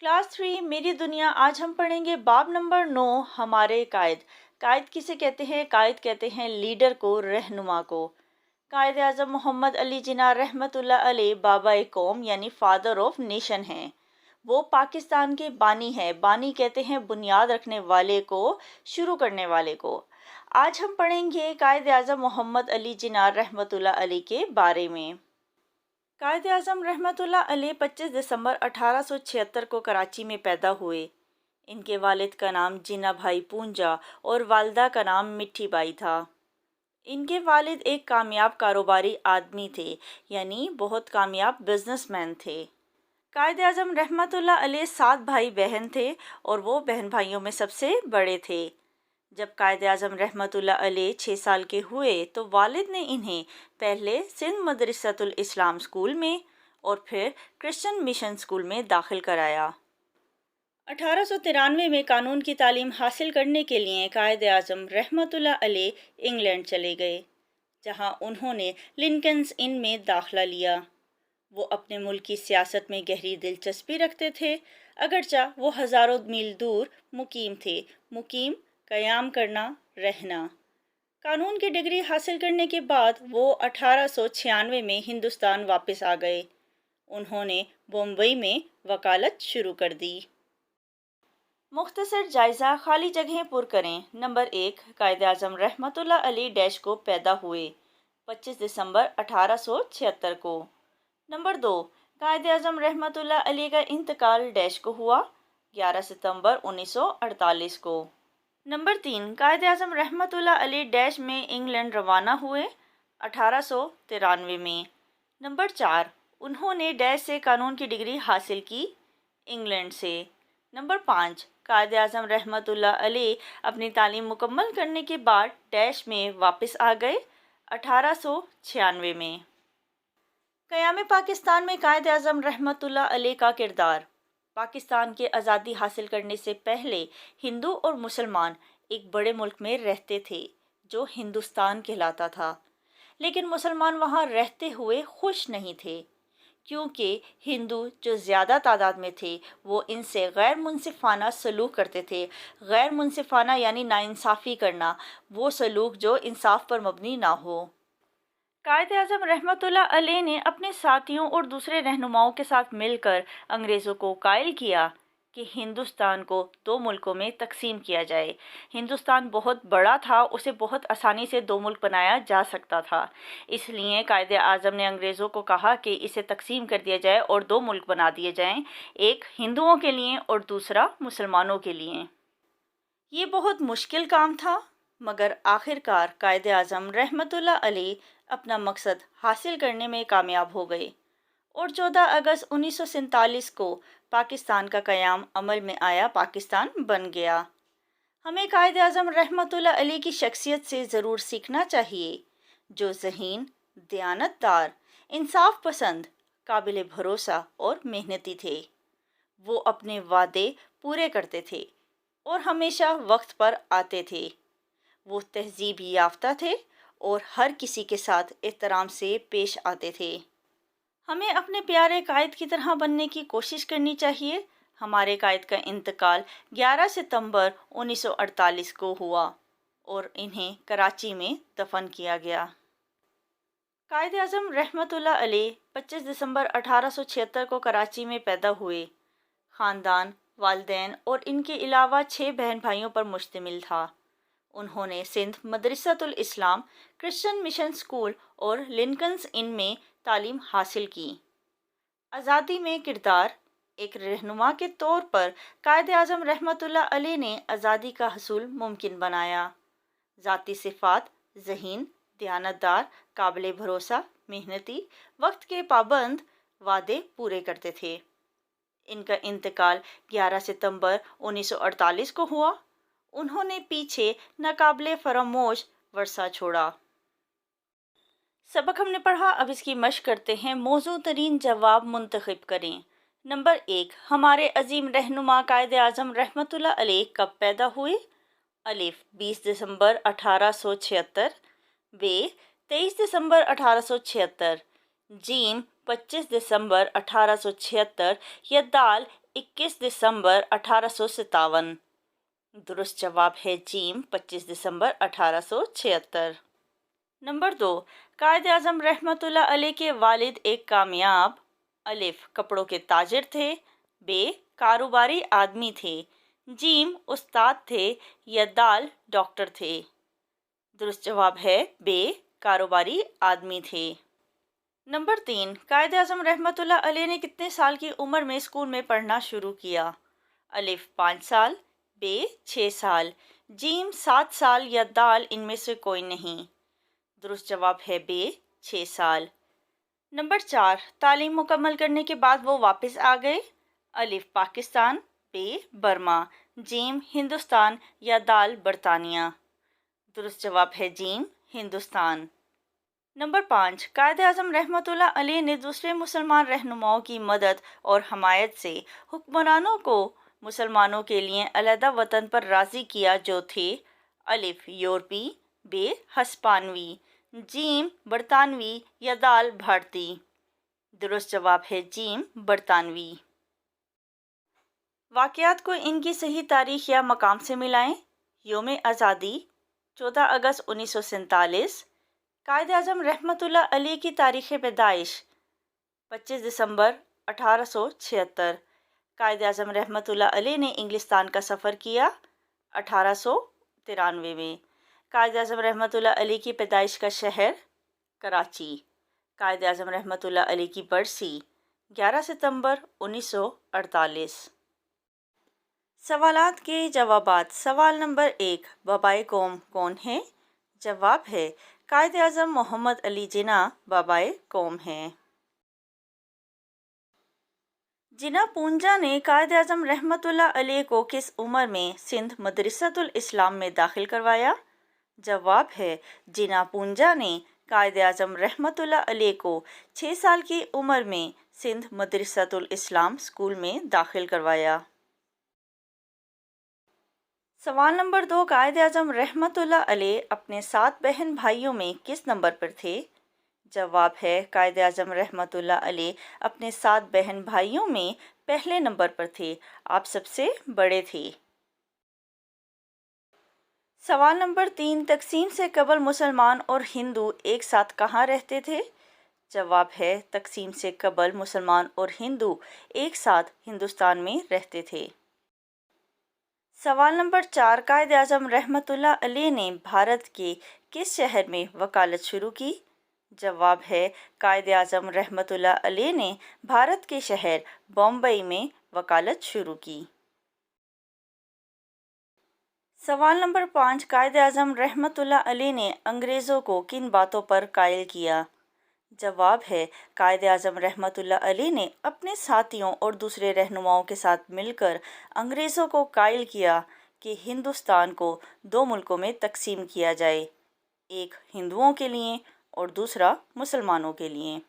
Class 3 मेरी दुनिया। आज हम पढ़ेंगे बाब नंबर 9 हमारे कायद। कायद किसे कहते हैं? कायद कहते हैं लीडर को, रहनुमा को। कायद आज़म मोहम्मद अली जिन्ना रहमतुल्लाह अलैह बाबा कौम यानी फादर ऑफ नेशन हैं। वो पाकिस्तान के बानी हैं। बानी कहते हैं बुनियाद रखने वाले को, शुरू करने वाले को। आज हम पढ़ेंगे कायद आज़म मोहम्मद अली जिन्ना रहमतुल्लाह अलैह के बारे में। कायद आज़म रहमतुल्लाह अलैह 25 दिसंबर 1876 को कराची में पैदा हुए। इनके वालिद का नाम जिन्ना भाई पूंजा और वालदा का नाम मिठी बाई था। इनके वालिद एक कामयाब कारोबारी आदमी थे, यानी बहुत कामयाब बिजनेसमैन थे। कायद आज़म रहमतुल्लाह अलैह 7 भाई बहन थे और वो बहन भाइयों में सबसे बड़े थे। जब कायद आज़म रहमतुल्लाह अलैह 6 साल के हुए तो वालिद ने इन्हें पहले सिंध मदरसतुल इस्लाम स्कूल में और फिर क्रिश्चियन मिशन स्कूल में दाखिल कराया। 1893 में कानून की तालीम हासिल करने के लिए कायद आज़म रहमतुल्लाह अलैह इंग्लैंड चले गए, जहां उन्होंने लिंकन्स इन में दाखिला लिया। वो अपने मुल्क की सियासत में गहरी दिलचस्पी रखते थे, अगरचा वो हज़ारों मील दूर मुकीम थे। मुकीम क़याम करना, रहना। कानून की डिग्री हासिल करने के बाद वो 1896 में हिंदुस्तान वापस आ गए। उन्होंने बम्बई में वकालत शुरू कर दी। मुख्तसर जायज़ा, खाली जगहें पुर करें। नंबर 1, कायद आज़म रहमतुल्लाह अलैह डैश को पैदा हुए 25 दिसंबर 1876 को। नंबर 2, कायद आज़म रहमतुल्लाह अलैह का इंतकाल डैश को हुआ 11 सितंबर 1948 को। नंबर 3, कायद आज़म रहमतुल्लाह अलैह डैश में इंग्लैंड रवाना हुए 1893 में। नंबर 4, उन्होंने डैश से कानून की डिग्री हासिल की, इंग्लैंड से। नंबर 5, कायद आज़म रहमतुल्लाह अलैह अपनी तालीम मुकम्मल करने के बाद डैश में वापस आ गए 1896 में। क़याम पाकिस्तान में कायद आज़म रहमतुल्लाह अलैह का किरदार। पाकिस्तान के आज़ादी हासिल करने से पहले हिंदू और मुसलमान एक बड़े मुल्क में रहते थे जो हिंदुस्तान कहलाता था, लेकिन मुसलमान वहाँ रहते हुए खुश नहीं थे, क्योंकि हिंदू जो ज़्यादा तादाद में थे वो इनसे गैर मुनसिफाना सलूक करते थे। गैर मुनसिफाना यानी नाइंसाफ़ी करना, वो सलूक जो इंसाफ पर मबनी ना हो। कायद आज़म रहमतुल्लाह अलैह ने अपने साथियों और दूसरे रहनुमाओं के साथ मिलकर अंग्रेज़ों को कायल किया कि हिंदुस्तान को 2 मुल्कों में तकसीम किया जाए। हिंदुस्तान बहुत बड़ा था, उसे बहुत आसानी से 2 मुल्क बनाया जा सकता था। इसलिए कायद आज़म ने अंग्रेज़ों को कहा कि इसे तकसीम कर दिया जाए और 2 मुल्क बना दिए जाएं, एक हिंदुओं के लिए और दूसरा मुसलमानों के लिए। ये बहुत मुश्किल काम था, मगर आखिरकार कायद आज़म रहमतुल्लाह अलैह अपना मकसद हासिल करने में कामयाब हो गए और 14 अगस्त 1947 को पाकिस्तान का क़याम अमल में आया, पाकिस्तान बन गया। हमें कायद आज़म रहमतुल्लाह अलैह की शख्सियत से ज़रूर सीखना चाहिए, जो ज़हीन, दयानतदार, इंसाफ पसंद, काबिल भरोसा और मेहनती थे। वो अपने वादे पूरे करते थे और हमेशा वक्त पर आते थे। वो तहजीब याफ्ता थे और हर किसी के साथ एहतराम से पेश आते थे। हमें अपने प्यारे कायद की तरह बनने की कोशिश करनी चाहिए। हमारे कायद का इंतकाल 11 सितंबर 1948 को हुआ और इन्हें कराची में दफन किया गया। कायद आज़म रहमतुल्लाह अलैह 25 दिसंबर 1876 को कराची में पैदा हुए। ख़ानदान, वालिदैन और इनके अलावा 6 बहन भाइयों पर मुश्तमिल था। उन्होंने सिंध मदरसतुल इस्लाम, क्रिश्चियन मिशन स्कूल और लिंकन्स इन में तालीम हासिल की। आज़ादी में किरदार। एक रहनुमा के तौर पर कायद आज़म रहमतुल्लाह अलैह ने आज़ादी का हसूल मुमकिन बनाया। ज़ाती सिफ़ात: ज़हीन, दयानतदार, काबिल भरोसा, मेहनती, वक्त के पाबंद, वादे पूरे करते थे। इनका इंतकाल 11 सितंबर 1948 को हुआ। उन्होंने पीछे नाकाबिले फरामोश वर्सा छोड़ा। सबक हमने पढ़ा, अब इसकी मशक करते हैं। मौजू तरीन जवाब मुंतखब करें। नंबर 1, हमारे अजीम रहनुमा कायद आज़म रहमतुल्लाह अलैह कब पैदा हुए? अलिफ 20 दिसंबर 1876, बे 23 दिसंबर 1876, जीम 25 दिसंबर 1876 या दाल 21 दिसंबर 1857। दुरुस्त जवाब है जीम 25 दिसंबर 1876। नंबर 2, कायद आज़म रहमतुल्लाह अलैह के वालिद एक कामयाब अलिफ कपड़ों के ताजिर थे, बे कारोबारी आदमी थे, जीम उस्ताद थे या दाल डॉक्टर थे। दुरुस्त जवाब है बे कारोबारी आदमी थे। नंबर 3, कायद आज़म रहमतुल्लाह अलैह ने कितने साल की उम्र में स्कूल में पढ़ना शुरू किया? अलिफ 5 साल, बे 6 साल, जीम 7 साल या दाल इनमें से कोई नहीं। दुरुस्त जवाब है बे 6 साल। नंबर 4, तालीम मुकम्मल करने के बाद वो वापस आ गए। अलिफ पाकिस्तान, बे बर्मा, जीम हिंदुस्तान या दाल बरतानिया। दुरुस्त जवाब है जीम हिंदुस्तान। नंबर 5, कायद आज़म रहमतुल्लाह अलैह ने दूसरे मुसलमान रहनुमाओं की मदद और हमायत से हुक्मरानों को मुसलमानों के लिए अलहदा वतन पर राज़ी किया जो थे। अलिफ यूरोपी, बे हस्पानवी, जीम बरतानवी या दाल भारती। दुरुस्त जवाब है जीम बरतानवी। वाक़यात को इनकी सही तारीख या मकाम से मिलाएं। योम आज़ादी 14 अगस्त 1947। कायद आज़म रहमतुल्लाह अलैह की तारीख़ पैदाइश 25 दिसंबर 1876। कायद आज़म रहमतुल्लाह अलैह ने इंग्लिस्तान का सफ़र किया 1893 में। कायद आज़म रहमतुल्लाह अलैह की पैदाइश का शहर कराची। कायद आज़म रहमतुल्लाह अलैह की बरसी 11 सितंबर 1948। सवालात के जवाबात। सवाल नंबर 1, बाबाए कौम कौन है? जवाब है कायद आज़म मोहम्मद अली जिन्ना बाबाए कौम हैं। जिन्ना पूंजा ने कायद आज़म रहमतुल्लाह अलैह को किस उम्र में सिंध मदरसतुल इस्लाम में दाखिल करवाया? जवाब है जिन्ना पूंजा ने कायद आज़म रहमतुल्लाह अलैह को 6 साल की उम्र में सिंध मदरसतुल इस्लाम स्कूल में दाखिल करवाया। सवाल नंबर 2, कायद आज़म रहमतुल्लाह अलैह अपने 7 बहन भाइयों में किस नंबर पर थे? जवाब है कायद आज़म रहमतुल्लाह अलैह अपने 7 बहन भाइयों में पहले नंबर पर थे। आप सबसे बड़े थे। सवाल नंबर 3, तकसीम से कबल मुसलमान और हिंदू एक साथ कहाँ रहते थे? जवाब है तकसीम से कबल मुसलमान और हिंदू एक साथ हिंदुस्तान में रहते थे। सवाल नंबर 4, कायद आज़म रहमतुल्लाह अलैह ने भारत के किस शहर में वकालत शुरू की? जवाब है कायद आज़म रहमतुल्लाह अलैह ने भारत के शहर बॉम्बई में वकालत शुरू की। सवाल नंबर 5, कायद आज़म रहमतुल्लाह अलैह ने अंग्रेज़ों को किन बातों पर कायल किया? जवाब है कायद आज़म रहमतुल्लाह अलैह ने अपने साथियों और दूसरे रहनुमाओं के साथ मिलकर अंग्रेज़ों को कायल किया कि हिंदुस्तान को 2 मुल्कों में तकसीम किया जाए, एक हिंदुओं के लिए और दूसरा मुसलमानों के लिए।